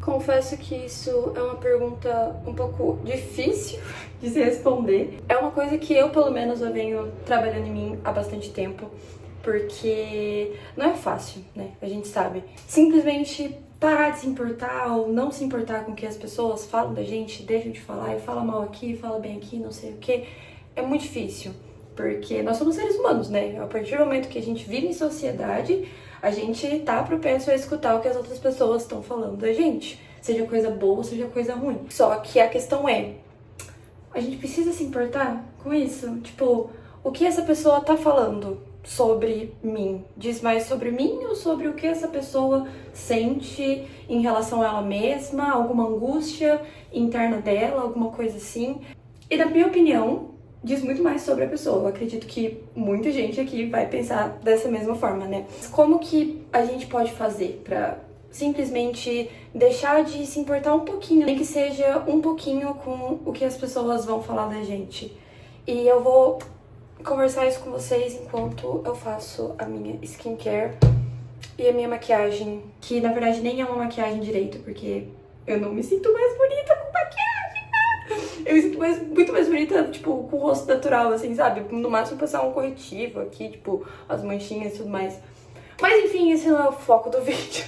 Confesso que isso é uma pergunta um pouco difícil de se responder. É uma coisa que eu, pelo menos, eu venho trabalhando em mim há bastante tempo, porque não é fácil, né? A gente sabe. Simplesmente parar de se importar ou não se importar com o que as pessoas falam da gente, deixam de falar e fala mal aqui, fala bem aqui, não sei o que, é muito difícil. Porque nós somos seres humanos, né? A partir do momento que a gente vive em sociedade, a gente tá propenso a escutar o que as outras pessoas estão falando da gente. Seja coisa boa, seja coisa ruim. Só que a questão é, a gente precisa se importar com isso? Tipo, o que essa pessoa tá falando sobre mim? Diz mais sobre mim ou sobre o que essa pessoa sente em relação a ela mesma? Alguma angústia interna dela, alguma coisa assim? E na minha opinião, diz muito mais sobre a pessoa. Eu acredito que muita gente aqui vai pensar dessa mesma forma, né? Como que a gente pode fazer pra simplesmente deixar de se importar um pouquinho, nem que seja um pouquinho com o que as pessoas vão falar da gente? E eu vou conversar isso com vocês enquanto eu faço a minha skincare e a minha maquiagem, que na verdade nem é uma maquiagem direito, porque eu não me sinto mais bonita com maquiagem. Eu me sinto muito mais bonita, tipo, com o rosto natural, assim, sabe? No máximo passar um corretivo aqui, tipo, as manchinhas e tudo mais. Mas enfim, esse não é o foco do vídeo.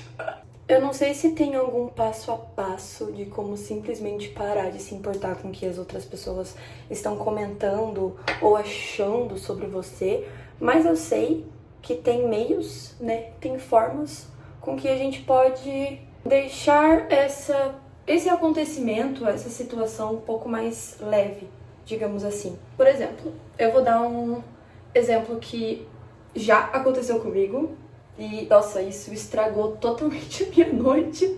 Eu não sei se tem algum passo a passo de como simplesmente parar de se importar com o que as outras pessoas estão comentando ou achando sobre você, mas eu sei que tem meios, né? Tem formas com que a gente pode deixar esse acontecimento, essa situação um pouco mais leve, digamos assim. Por exemplo, eu vou dar um exemplo que já aconteceu comigo e, nossa, isso estragou totalmente a minha noite.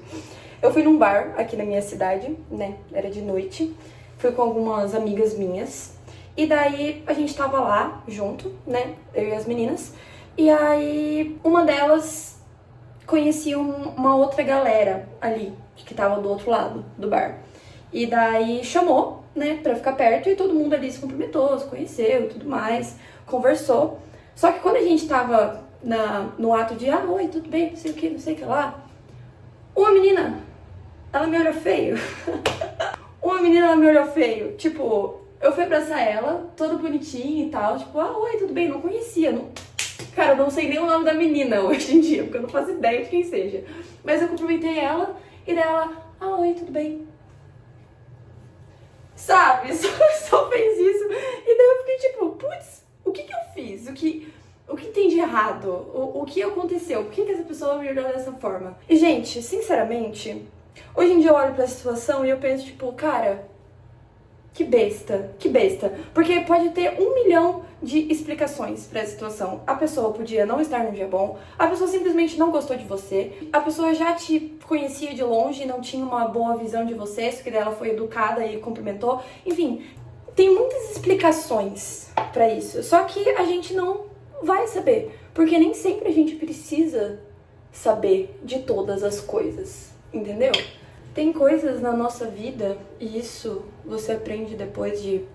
Eu fui num bar aqui na minha cidade, né, era de noite, fui com algumas amigas minhas e daí a gente tava lá junto, né, eu e as meninas, e aí uma delas conhecia uma outra galera ali, que tava do outro lado do bar. E daí chamou, né, pra ficar perto e todo mundo ali se cumprimentou, se conheceu e tudo mais, conversou. Só que quando a gente tava no ato de, oi, tudo bem, não sei o que lá, uma menina, ela me olhou feio. Uma menina, ela me olhou feio. Tipo, eu fui abraçar ela, toda bonitinha e tal, tipo, oi, tudo bem, não conhecia, não... Cara, eu não sei nem o nome da menina hoje em dia, porque eu não faço ideia de quem seja. Mas eu cumprimentei ela e daí ela, oi, tudo bem? Sabe? Só fez isso. E daí eu fiquei tipo, putz, o que eu fiz? O que tem de errado? O que aconteceu? Por que essa pessoa me olhou dessa forma? E, gente, sinceramente, hoje em dia eu olho pra situação e eu penso, tipo, cara, que besta, que besta. Porque pode ter 1 milhão de explicações pra essa situação. A pessoa podia não estar num dia bom, a pessoa simplesmente não gostou de você, a pessoa já te conhecia de longe e não tinha uma boa visão de você, só que ela foi educada e cumprimentou. Enfim, tem muitas explicações pra isso. Só que a gente não vai saber, porque nem sempre a gente precisa saber de todas as coisas, entendeu? Tem coisas na nossa vida, e isso você aprende depois de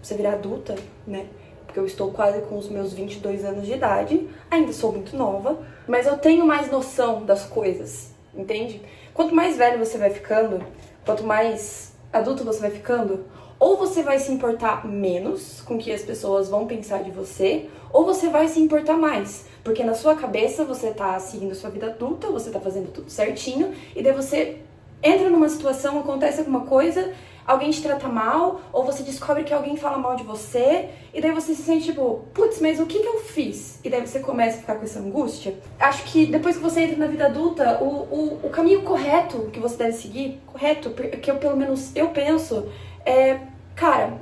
você virar adulta, né? Porque eu estou quase com os meus 22 anos de idade, ainda sou muito nova, mas eu tenho mais noção das coisas, entende? Quanto mais velho você vai ficando, quanto mais adulto você vai ficando, ou você vai se importar menos com o que as pessoas vão pensar de você, ou você vai se importar mais. Porque na sua cabeça você tá seguindo a sua vida adulta, você tá fazendo tudo certinho, e daí você entra numa situação, acontece alguma coisa, alguém te trata mal, ou você descobre que alguém fala mal de você, e daí você se sente tipo, putz, mas o que eu fiz? E daí você começa a ficar com essa angústia. Acho que depois que você entra na vida adulta, o caminho correto que você deve seguir, correto, que pelo menos eu penso, é, cara,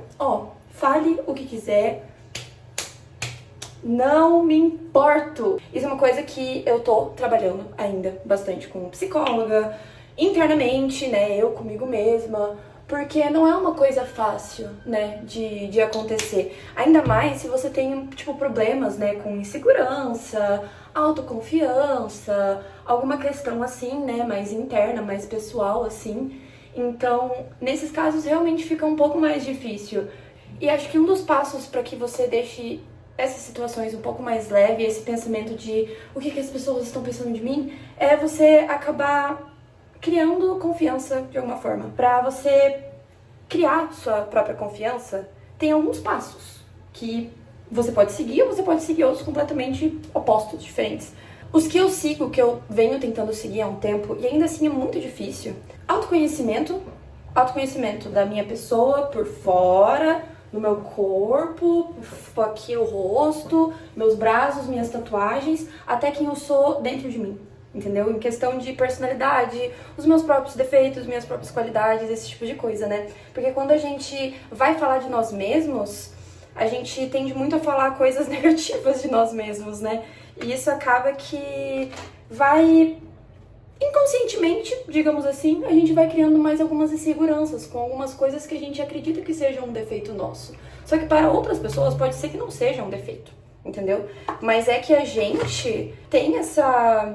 fale o que quiser, não me importo. Isso é uma coisa que eu tô trabalhando ainda bastante com psicóloga, internamente, né, eu comigo mesma, porque não é uma coisa fácil, né, de acontecer. Ainda mais se você tem, tipo, problemas, né, com insegurança, autoconfiança, alguma questão assim, né, mais interna, mais pessoal, assim. Então, nesses casos, realmente fica um pouco mais difícil. E acho que um dos passos para que você deixe essas situações um pouco mais leve, esse pensamento de o que as pessoas estão pensando de mim, é você acabar criando confiança de alguma forma. Pra você criar sua própria confiança, tem alguns passos que você pode seguir ou você pode seguir outros completamente opostos, diferentes. Os que eu sigo, que eu venho tentando seguir há um tempo, e ainda assim é muito difícil. Autoconhecimento da minha pessoa por fora, no meu corpo, aqui o rosto, meus braços, minhas tatuagens, até quem eu sou dentro de mim, entendeu? Em questão de personalidade, os meus próprios defeitos, minhas próprias qualidades, esse tipo de coisa, né? Porque quando a gente vai falar de nós mesmos, a gente tende muito a falar coisas negativas de nós mesmos, né? E isso acaba que vai, inconscientemente, digamos assim, a gente vai criando mais algumas inseguranças com algumas coisas que a gente acredita que sejam um defeito nosso. Só que para outras pessoas pode ser que não seja um defeito, entendeu? Mas é que a gente tem essa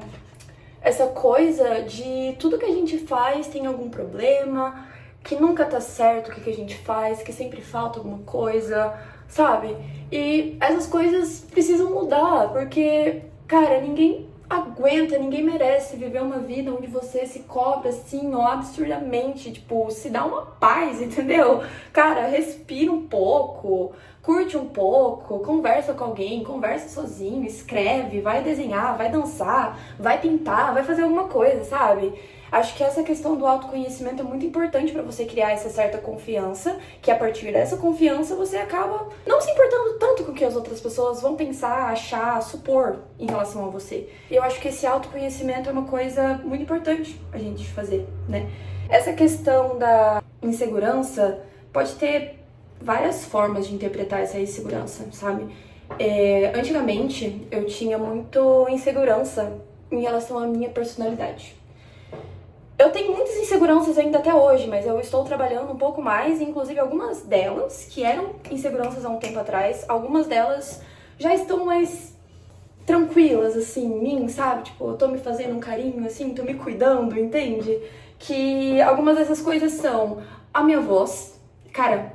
coisa de tudo que a gente faz tem algum problema, que nunca tá certo o que a gente faz, que sempre falta alguma coisa, sabe? E essas coisas precisam mudar, porque, cara, ninguém aguenta, ninguém merece viver uma vida onde você se cobra assim, ó, absurdamente, tipo, se dá uma paz, entendeu? Cara, respira um pouco, curte um pouco, conversa com alguém, conversa sozinho, escreve, vai desenhar, vai dançar, vai pintar, vai fazer alguma coisa, sabe? Acho que essa questão do autoconhecimento é muito importante pra você criar essa certa confiança, que a partir dessa confiança você acaba não se importando tanto com o que as outras pessoas vão pensar, achar, supor em relação a você. E eu acho que esse autoconhecimento é uma coisa muito importante a gente fazer, né? Essa questão da insegurança pode ter várias formas de interpretar essa insegurança, sabe? Antigamente eu tinha muito insegurança em relação à minha personalidade. Eu tenho muitas inseguranças ainda até hoje, mas eu estou trabalhando um pouco mais, e inclusive algumas delas, que eram inseguranças há um tempo atrás, algumas delas já estão mais tranquilas, assim, em mim, sabe? Tipo, eu tô me fazendo um carinho, assim, tô me cuidando, entende? Que algumas dessas coisas são a minha voz. Cara,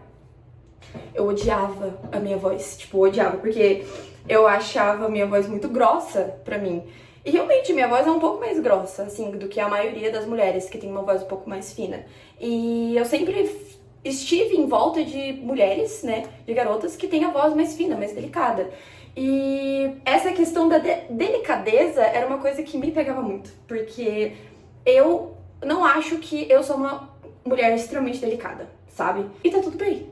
eu odiava a minha voz, tipo, odiava, porque eu achava a minha voz muito grossa pra mim. E realmente, minha voz é um pouco mais grossa, assim, do que a maioria das mulheres, que tem uma voz um pouco mais fina. E eu sempre estive em volta de mulheres, né, de garotas, que têm a voz mais fina, mais delicada. E essa questão da delicadeza era uma coisa que me pegava muito, porque eu não acho que eu sou uma mulher extremamente delicada, sabe? E tá tudo bem.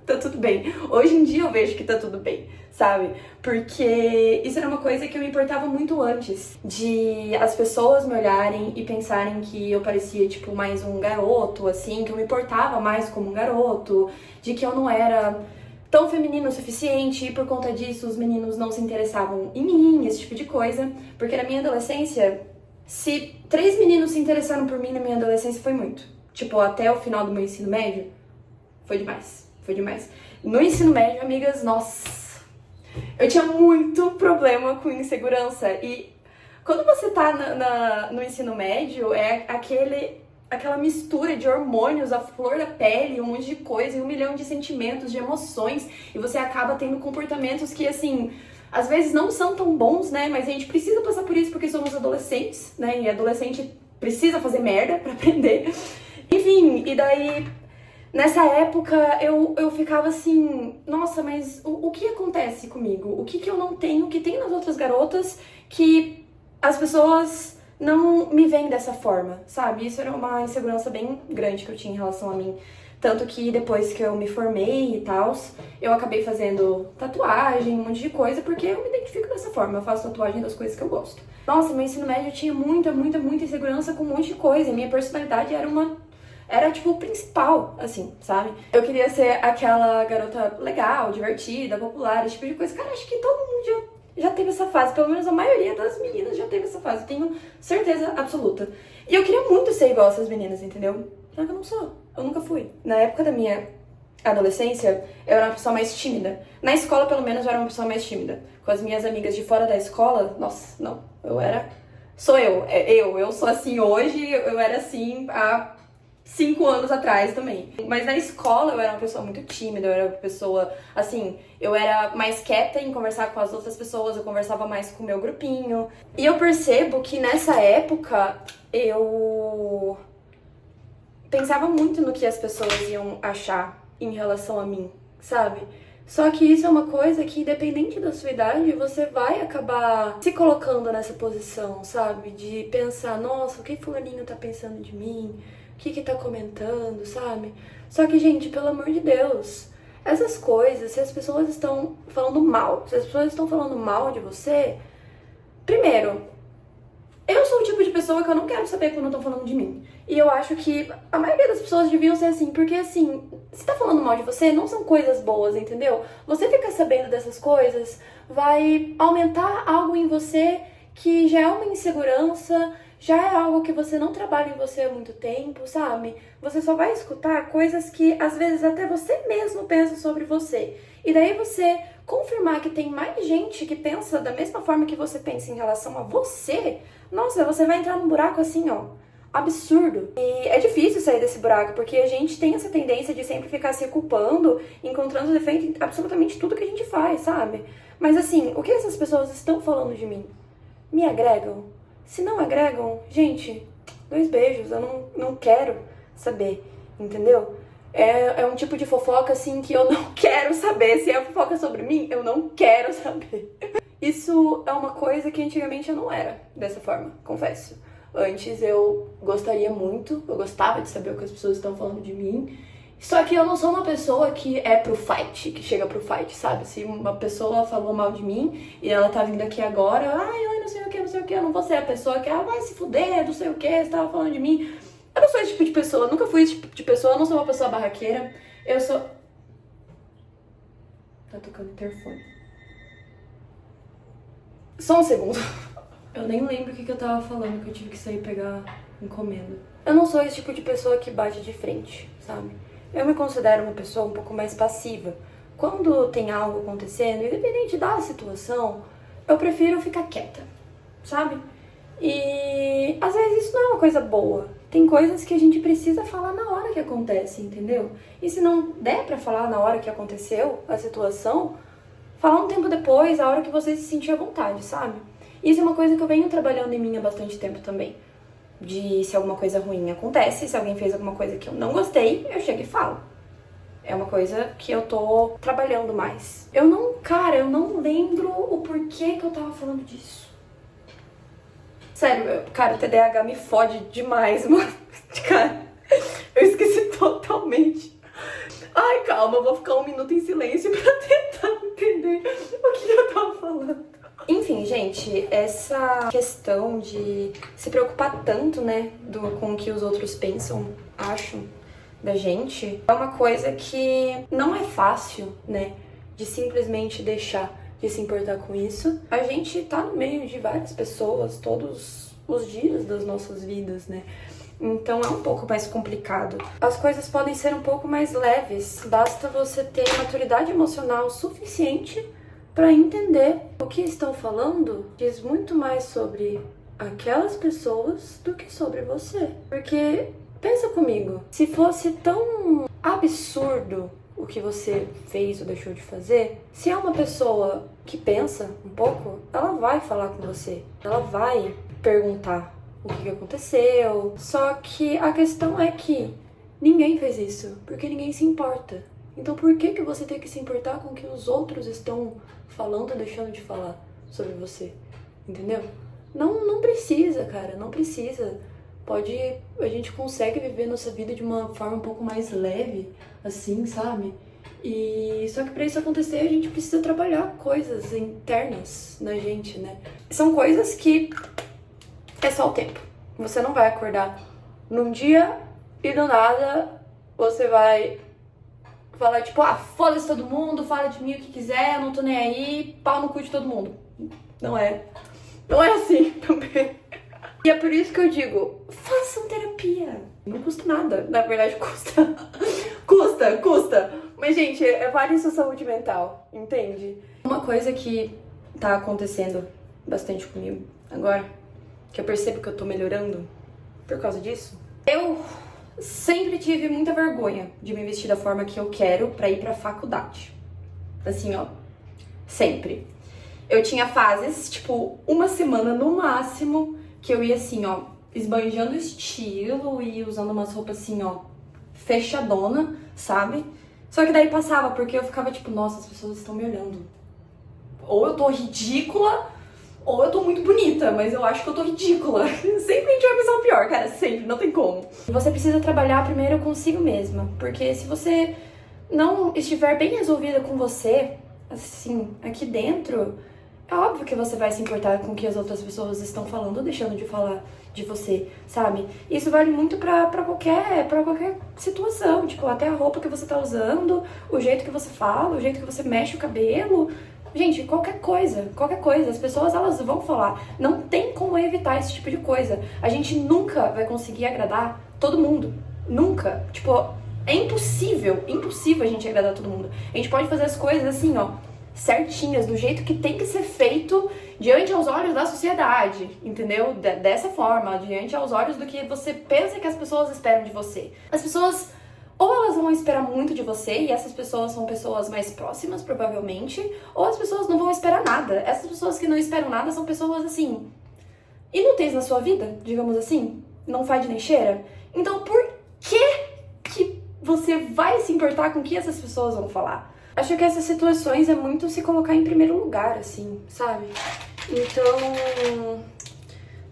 Tá tudo bem. Hoje em dia eu vejo que tá tudo bem, sabe? Porque isso era uma coisa que eu me importava muito antes, de as pessoas me olharem e pensarem que eu parecia, tipo, mais um garoto, assim, que eu me portava mais como um garoto, de que eu não era tão feminino o suficiente e por conta disso os meninos não se interessavam em mim, esse tipo de coisa. Porque na minha adolescência, se 3 meninos se interessaram por mim na minha adolescência, foi muito. Tipo, até o final do meu ensino médio, foi demais. Foi demais. No ensino médio, amigas, nossa, eu tinha muito problema com insegurança. E quando você tá no ensino médio, é aquela mistura de hormônios, a flor da pele, um monte de coisa, e 1 milhão de sentimentos, de emoções, e você acaba tendo comportamentos que, assim, às vezes não são tão bons, né? Mas a gente precisa passar por isso porque somos adolescentes, né? E adolescente precisa fazer merda pra aprender. Enfim, e daí, nessa época, eu ficava assim, nossa, mas o que acontece comigo? O que eu não tenho, que tem nas outras garotas, que as pessoas não me veem dessa forma, sabe? Isso era uma insegurança bem grande que eu tinha em relação a mim. Tanto que depois que eu me formei e tal, eu acabei fazendo tatuagem, um monte de coisa, porque eu me identifico dessa forma, eu faço tatuagem das coisas que eu gosto. Nossa, meu ensino médio eu tinha muita insegurança com um monte de coisa, e minha personalidade era, tipo, o principal, assim, sabe? Eu queria ser aquela garota legal, divertida, popular, esse tipo de coisa. Cara, acho que todo mundo já teve essa fase. Pelo menos a maioria das meninas já teve essa fase. Eu tenho certeza absoluta. E eu queria muito ser igual essas meninas, entendeu? Só que eu não sou. Eu nunca fui. Na época da minha adolescência, eu era uma pessoa mais tímida. Na escola, pelo menos, eu era uma pessoa mais tímida. Com as minhas amigas de fora da escola, nossa, não. Eu era... Sou eu. Eu sou assim hoje, eu era assim há 5 anos atrás também. Mas na escola eu era uma pessoa muito tímida, eu era uma pessoa, assim, eu era mais quieta em conversar com as outras pessoas, eu conversava mais com o meu grupinho. E eu percebo que nessa época eu pensava muito no que as pessoas iam achar em relação a mim, sabe? Só que isso é uma coisa que, independente da sua idade, você vai acabar se colocando nessa posição, sabe? De pensar, nossa, o que fulaninho tá pensando de mim? O que tá comentando, sabe? Só que, gente, pelo amor de Deus, essas coisas, se as pessoas estão falando mal, se as pessoas estão falando mal de você, primeiro, eu sou o tipo de pessoa que eu não quero saber quando estão falando de mim. E eu acho que a maioria das pessoas deviam ser assim, porque assim, se tá falando mal de você, não são coisas boas, entendeu? Você ficar sabendo dessas coisas vai aumentar algo em você que já é uma insegurança, já é algo que você não trabalha em você há muito tempo, sabe? Você só vai escutar coisas que às vezes até você mesmo pensa sobre você. E daí você confirmar que tem mais gente que pensa da mesma forma que você pensa em relação a você, nossa, você vai entrar num buraco assim, ó, absurdo. E é difícil sair desse buraco, porque a gente tem essa tendência de sempre ficar se culpando, encontrando defeito em absolutamente tudo que a gente faz, sabe? Mas assim, o que essas pessoas estão falando de mim? Me agregam? Se não agregam, gente, 2 beijos, eu não quero saber, entendeu? É um tipo de fofoca, assim, que eu não quero saber. Se é fofoca sobre mim, eu não quero saber. Isso é uma coisa que antigamente eu não era dessa forma, confesso. Antes eu gostaria muito, eu gostava de saber o que as pessoas estão falando de mim. Só que eu não sou uma pessoa que é pro fight, que chega pro fight, sabe? Se uma pessoa falou mal de mim e ela tá vindo aqui agora, ai, não sei o que, eu não vou ser a pessoa que, vai se fuder, não sei o que, você tava falando de mim. Eu não sou esse tipo de pessoa, nunca fui esse tipo de pessoa, eu não sou uma pessoa barraqueira. Eu sou... Tá tocando interfone. Só um segundo. Eu nem lembro o que eu tava falando, que eu tive que sair pegar encomenda. Eu não sou esse tipo de pessoa que bate de frente, sabe? Eu me considero uma pessoa um pouco mais passiva. Quando tem algo acontecendo, independente da situação, eu prefiro ficar quieta, sabe? E às vezes isso não é uma coisa boa. Tem coisas que a gente precisa falar na hora que acontece, entendeu? E se não der pra falar na hora que aconteceu a situação, falar um tempo depois, a hora que você se sentir à vontade, sabe? Isso é uma coisa que eu venho trabalhando em mim há bastante tempo também. De se alguma coisa ruim acontece, se alguém fez alguma coisa que eu não gostei, eu chego e falo. É uma coisa que eu tô trabalhando mais. Eu não lembro o porquê que eu tava falando disso. Sério, cara, o TDAH me fode demais, mano. Cara, eu esqueci totalmente. Ai, calma, eu vou ficar 1 minuto em silêncio pra tentar entender o que eu tava falando. Enfim, gente, essa questão de se preocupar tanto, né, com o que os outros pensam, acham da gente, é uma coisa que não é fácil, né, de simplesmente deixar de se importar com isso. A gente tá no meio de várias pessoas todos os dias das nossas vidas, né? Então é um pouco mais complicado. As coisas podem ser um pouco mais leves, basta você ter maturidade emocional suficiente para entender o que estão falando diz muito mais sobre aquelas pessoas do que sobre você. Porque, pensa comigo, se fosse tão absurdo o que você fez ou deixou de fazer, se é uma pessoa que pensa um pouco, ela vai falar com você, ela vai perguntar o que aconteceu. Só que a questão é que ninguém fez isso, porque ninguém se importa. Então por que você tem que se importar com o que os outros estão falando ou deixando de falar sobre você? Entendeu? Não precisa, cara, não precisa. A gente consegue viver nossa vida de uma forma um pouco mais leve, assim, sabe? E só que pra isso acontecer, a gente precisa trabalhar coisas internas na gente, né? São coisas que é só o tempo. Você não vai acordar num dia e do nada você vai falar tipo, foda-se todo mundo, fala de mim o que quiser, eu não tô nem aí, pau no cu de todo mundo. Não é assim também. E é por isso que eu digo, façam terapia. Não custa nada, na verdade custa. custa. Mas, gente, vale sua saúde mental, entende? Uma coisa que tá acontecendo bastante comigo agora, que eu percebo que eu tô melhorando por causa disso, eu sempre tive muita vergonha de me vestir da forma que eu quero pra ir pra faculdade. Assim, ó, sempre. Eu tinha fases, tipo, uma semana no máximo, que eu ia assim, ó, esbanjando estilo e usando umas roupas assim, ó, fechadona, sabe? Só que daí passava, porque eu ficava tipo, nossa, as pessoas estão me olhando. Ou eu tô ridícula, ou eu tô muito bonita, mas eu acho que eu tô ridícula. Sempre a gente vai pensar o pior, cara, sempre, não tem como. Você precisa trabalhar primeiro consigo mesma, porque se você não estiver bem resolvida com você, assim, aqui dentro, é óbvio que você vai se importar com o que as outras pessoas estão falando ou deixando de falar de você, sabe? Isso vale muito pra qualquer situação, tipo, até a roupa que você tá usando, o jeito que você fala, o jeito que você mexe o cabelo. Gente, qualquer coisa, as pessoas elas vão falar. Não tem como evitar esse tipo de coisa. A gente nunca vai conseguir agradar todo mundo. Nunca. Tipo, é impossível a gente agradar todo mundo. A gente pode fazer as coisas assim, ó, certinhas, do jeito que tem que ser feito diante aos olhos da sociedade, entendeu? Dessa forma, diante aos olhos do que você pensa que as pessoas esperam de você. As pessoas, ou elas vão esperar muito de você, e essas pessoas são pessoas mais próximas, provavelmente, ou as pessoas não vão esperar nada. Essas pessoas que não esperam nada são pessoas, assim, inúteis na sua vida, digamos assim, não faz nem cheira. Então, por que você vai se importar com o que essas pessoas vão falar? Acho que essas situações é muito se colocar em primeiro lugar, assim, sabe? Então,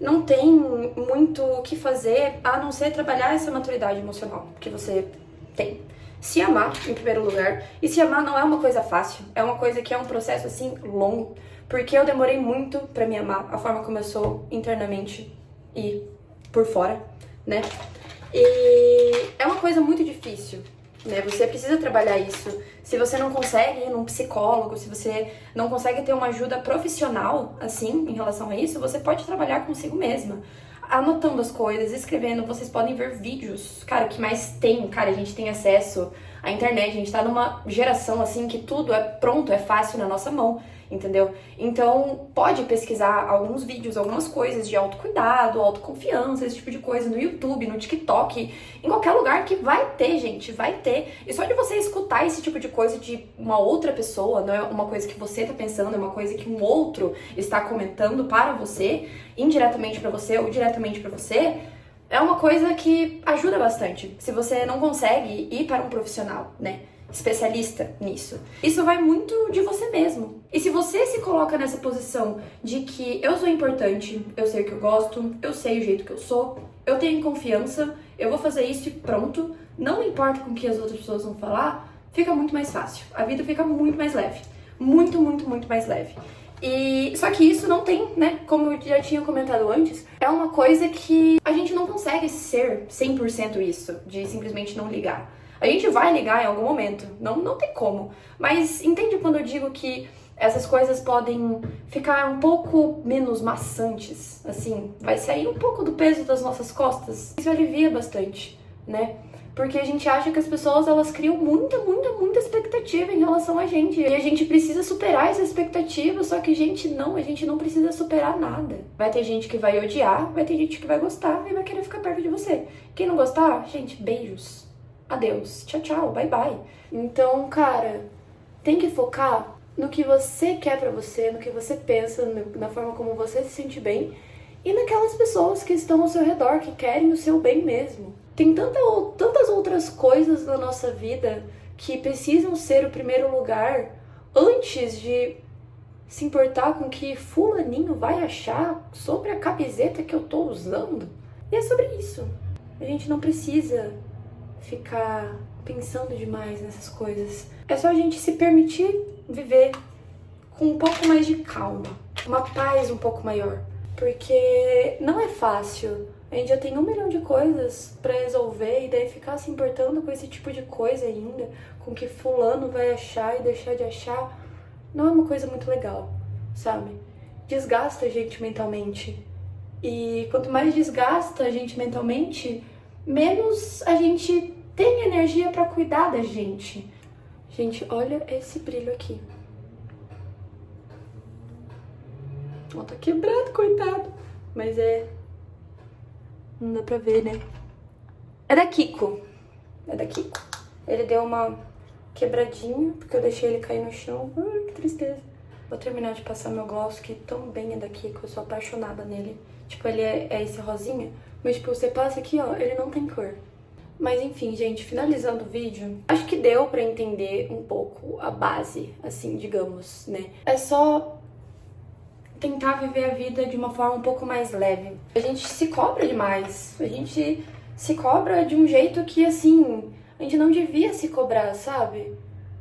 não tem muito o que fazer a não ser trabalhar essa maturidade emocional que você tem. Se amar, em primeiro lugar. E se amar não é uma coisa fácil, é uma coisa que é um processo, assim, longo. Porque eu demorei muito pra me amar, a forma como eu sou internamente e por fora, né? E é uma coisa muito difícil, né? Você precisa trabalhar isso. Se você não consegue ir num psicólogo, se você não consegue ter uma ajuda profissional, assim, em relação a isso, você pode trabalhar consigo mesma. Anotando as coisas, escrevendo, vocês podem ver vídeos. Cara, o que mais tem? Cara, a gente tem acesso à internet, a gente tá numa geração, assim, que tudo é pronto, é fácil na nossa mão, entendeu? Então, pode pesquisar alguns vídeos, algumas coisas de autocuidado, autoconfiança, esse tipo de coisa no YouTube, no TikTok, em qualquer lugar que vai ter, gente, vai ter. E só de você escutar esse tipo de coisa de uma outra pessoa, não é uma coisa que você tá pensando, é uma coisa que um outro está comentando para você, indiretamente pra você ou diretamente pra você, é uma coisa que ajuda bastante. Se você não consegue ir para um profissional, né, especialista nisso, isso vai muito de você mesmo. E se você se coloca nessa posição de que eu sou importante, eu sei o que eu gosto, eu sei o jeito que eu sou, eu tenho confiança, eu vou fazer isso e pronto, não importa com o que as outras pessoas vão falar, fica muito mais fácil. A vida fica muito mais leve. Muito, muito, muito mais leve. E só que isso não tem, né? Como eu já tinha comentado antes, é uma coisa que a gente não consegue ser 100% isso, de simplesmente não ligar. A gente vai ligar em algum momento, não tem como. Mas entende quando eu digo que essas coisas podem ficar um pouco menos maçantes, assim, vai sair um pouco do peso das nossas costas. Isso alivia bastante, né? Porque a gente acha que as pessoas, elas criam muita expectativa em relação a gente. E a gente precisa superar essa expectativa, só que, gente, a gente não precisa superar nada. Vai ter gente que vai odiar, vai ter gente que vai gostar e vai querer ficar perto de você. Quem não gostar, gente, beijos. Adeus. Tchau, tchau. Bye, bye. Então, cara, tem que focar no que você quer pra você, no que você pensa, na forma como você se sente bem e naquelas pessoas que estão ao seu redor, que querem o seu bem mesmo. Tem tantas outras coisas na nossa vida que precisam ser o primeiro lugar antes de se importar com o que fulaninho vai achar sobre a camiseta que eu tô usando. E é sobre isso. A gente não precisa ficar pensando demais nessas coisas. É só a gente se permitir viver com um pouco mais de calma, uma paz um pouco maior. Porque não é fácil. A gente já tem 1 milhão de coisas pra resolver e daí ficar se importando com esse tipo de coisa ainda, com o que fulano vai achar e deixar de achar, não é uma coisa muito legal, sabe? Desgasta a gente mentalmente. E quanto mais desgasta a gente mentalmente, menos a gente tem energia pra cuidar da gente. Gente, olha esse brilho aqui. Ó, tá quebrado, coitado. Mas não dá pra ver, né? É da Kiko. É da Kiko. Ele deu uma quebradinha, porque eu deixei ele cair no chão. Ai, que tristeza. Vou terminar de passar meu gloss, que também é da Kiko. Eu sou apaixonada nele. Tipo, ele é esse rosinha. Mas, tipo, você passa aqui, ó, ele não tem cor. Mas, enfim, gente, finalizando o vídeo, acho que deu pra entender um pouco a base, assim, digamos, né? É só tentar viver a vida de uma forma um pouco mais leve. A gente se cobra demais. A gente se cobra de um jeito que, assim, a gente não devia se cobrar, sabe?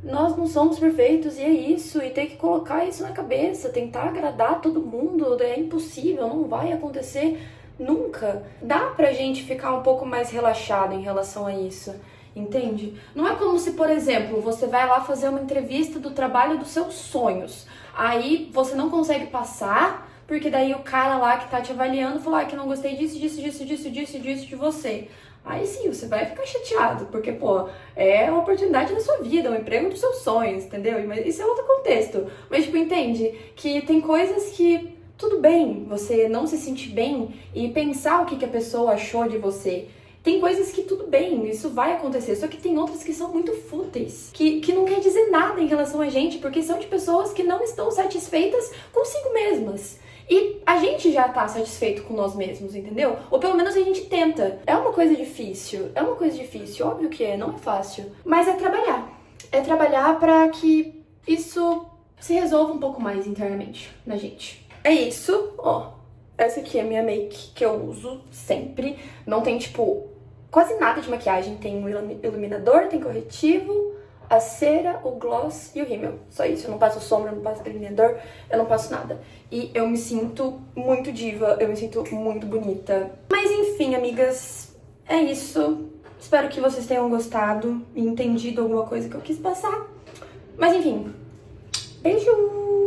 Nós não somos perfeitos e é isso. E tem que colocar isso na cabeça, tentar agradar todo mundo. É impossível, não vai acontecer nunca. Dá pra gente ficar um pouco mais relaxado em relação a isso. Entende? Não é como se, por exemplo, você vai lá fazer uma entrevista do trabalho dos seus sonhos. Aí você não consegue passar, porque daí o cara lá que tá te avaliando falou que não gostei disso de você. Aí sim, você vai ficar chateado, porque, pô, é a oportunidade da sua vida, o emprego dos seus sonhos, entendeu? Mas isso é outro contexto. Mas, tipo, entende? Que tem coisas que tudo bem você não se sentir bem e pensar o que a pessoa achou de você. Tem coisas que tudo bem, isso vai acontecer, só que tem outras que são muito fúteis, que não quer dizer nada em relação a gente, porque são de pessoas que não estão satisfeitas consigo mesmas. E a gente já tá satisfeito com nós mesmos, entendeu? Ou pelo menos a gente tenta. É uma coisa difícil, óbvio que é, não é fácil. Mas é trabalhar. É trabalhar pra que isso se resolva um pouco mais internamente na gente. É isso, ó. Essa aqui é a minha make que eu uso sempre. Não tem, tipo, quase nada de maquiagem. Tem um iluminador, tem corretivo, a cera, o gloss e o rímel. Só isso. Eu não passo sombra, eu não passo delineador, eu não passo nada. E eu me sinto muito diva, eu me sinto muito bonita. Mas enfim, amigas, é isso. Espero que vocês tenham gostado e entendido alguma coisa que eu quis passar. Mas enfim, beijo!